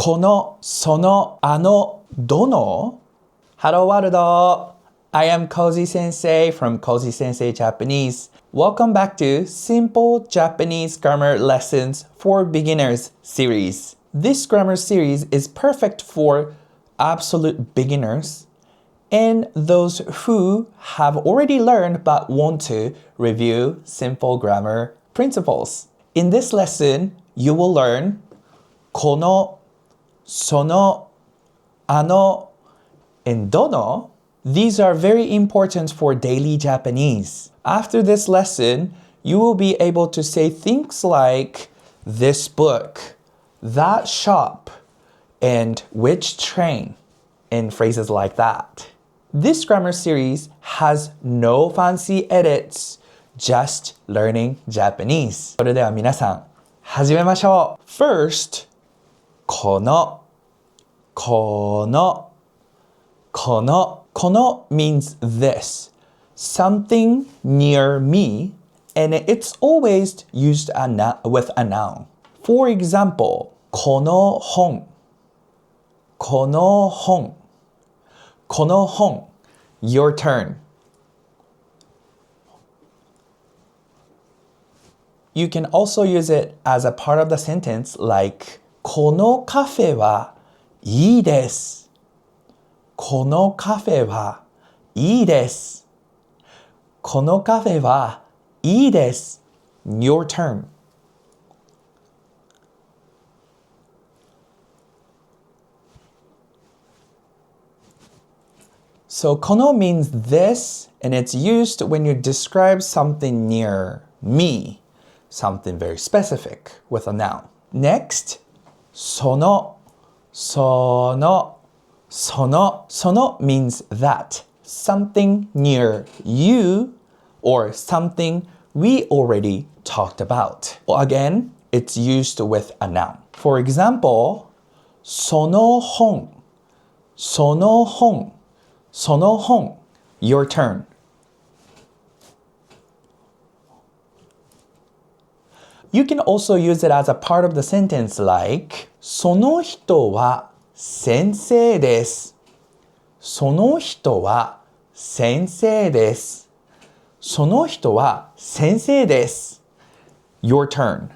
この、その、あの、どの Hello world! I am Kozysensei from Kozysensei Japanese. Welcome back to Simple Japanese Grammar Lessons for Beginners series. This grammar series is perfect for absolute beginners and those who have already learned but want to review simple grammar principles. In this lesson, you will learn この、その、あの, and どの. These are very important for daily Japanese. After this lesson, you will be able to say things like this book, that shop, and which train, and phrases like that. This grammar series has no fancy edits, just learning Japanese. それでは皆さん、始めましょう。First, この、この、この。この means this, something near me, and it's always used with a noun. For example, この本、この本、この本. Your turn. You can also use it as a part of the sentence like このカフェはいいです。このカフェはいいです。このカフェはいいです。Your turn. So この means this, and it's used when you describe something near me, something very specific with a noun. Next, その、その、そのmeans that, something near you or something we already talked about. Again, it's used with a noun. For example, その本、その本、その本. Your turn. You can also use it as a part of the sentence like その人は先生です。その人は先生です。その人は先生です。Your turn.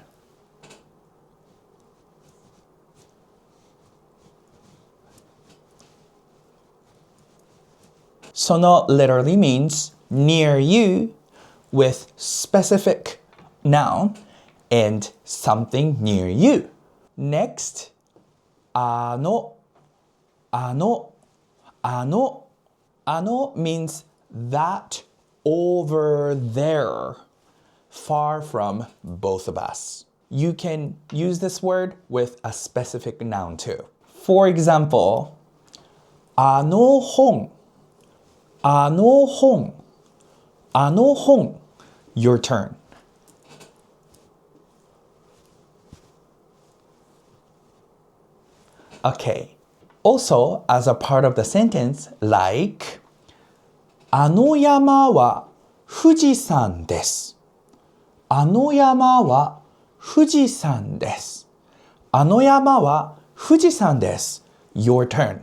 Sono literally means near you with specific noun and something near you. Next, あの means that over there, far from both of us. You can use this word with a specific noun too. For example, あの本 Your turn. Okay. Also, as a part of the sentence, like あの山は富士山です。あの山は富士山です。あの山は富士山です。Your turn.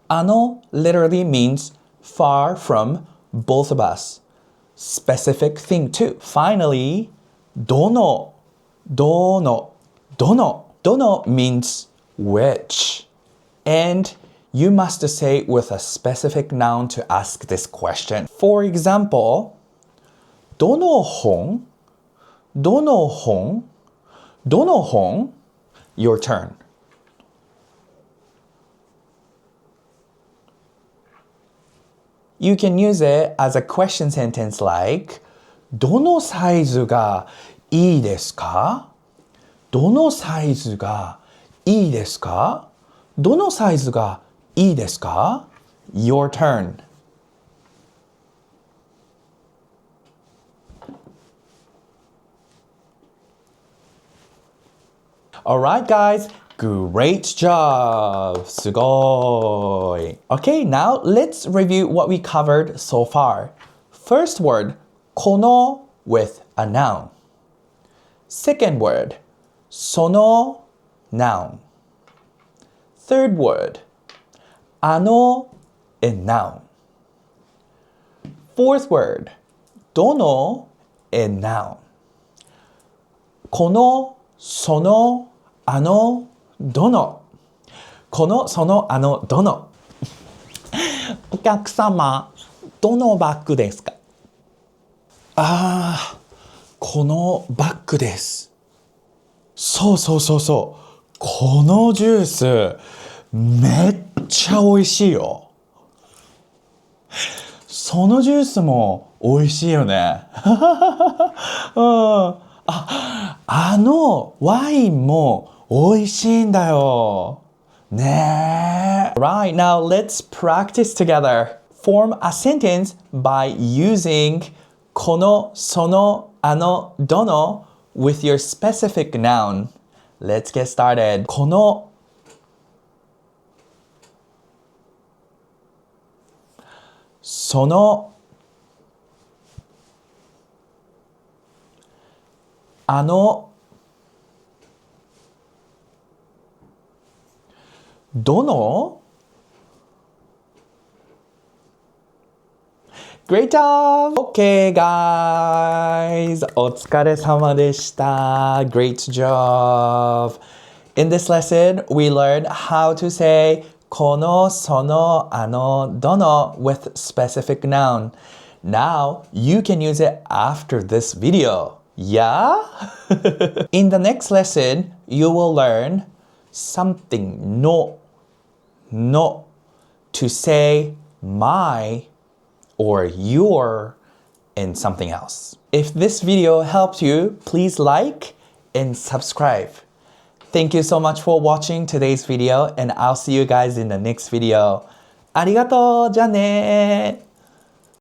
あの literally means far from both of us. Specific thing too. Finally, どの means which. And you must say it with a specific noun to ask this question. For example, どの本 Your turn. You can use it as a question sentence like どのサイズがいいですか？どのサイズがいいですか？どのサイズがいいですか？ Your turn. Alright guys, great job! すごい! Okay, now let's review what we covered so far. First word, この with a noun. Second word, その noun. Third word, あの in noun. Fourth word, どの in noun. この、その、あの、どの。この、その、あの、どの。お客様、どのバッグですか？このバッグです。そう。このジュース、めっちゃ美味しいよ。そのジュースも美味しいよね。あのワインも美味しいんだよ。ねえ。Right, now let's practice together. Form a sentence by using この、その、あの、どの with your specific noun. Let's get started. このそのあのどの Great job! Okay, guys. お疲れ様でした。Great job. In this lesson, we learned how to say この、その、あの、どの with specific noun. Now, you can use it after this video. Yeah? In the next lesson, you will learn something no to say my or your in something else. If this video helped you, please like and subscribe. Thank you so much for watching today's video and I'll see you guys in the next video. ありがとう。じゃあね。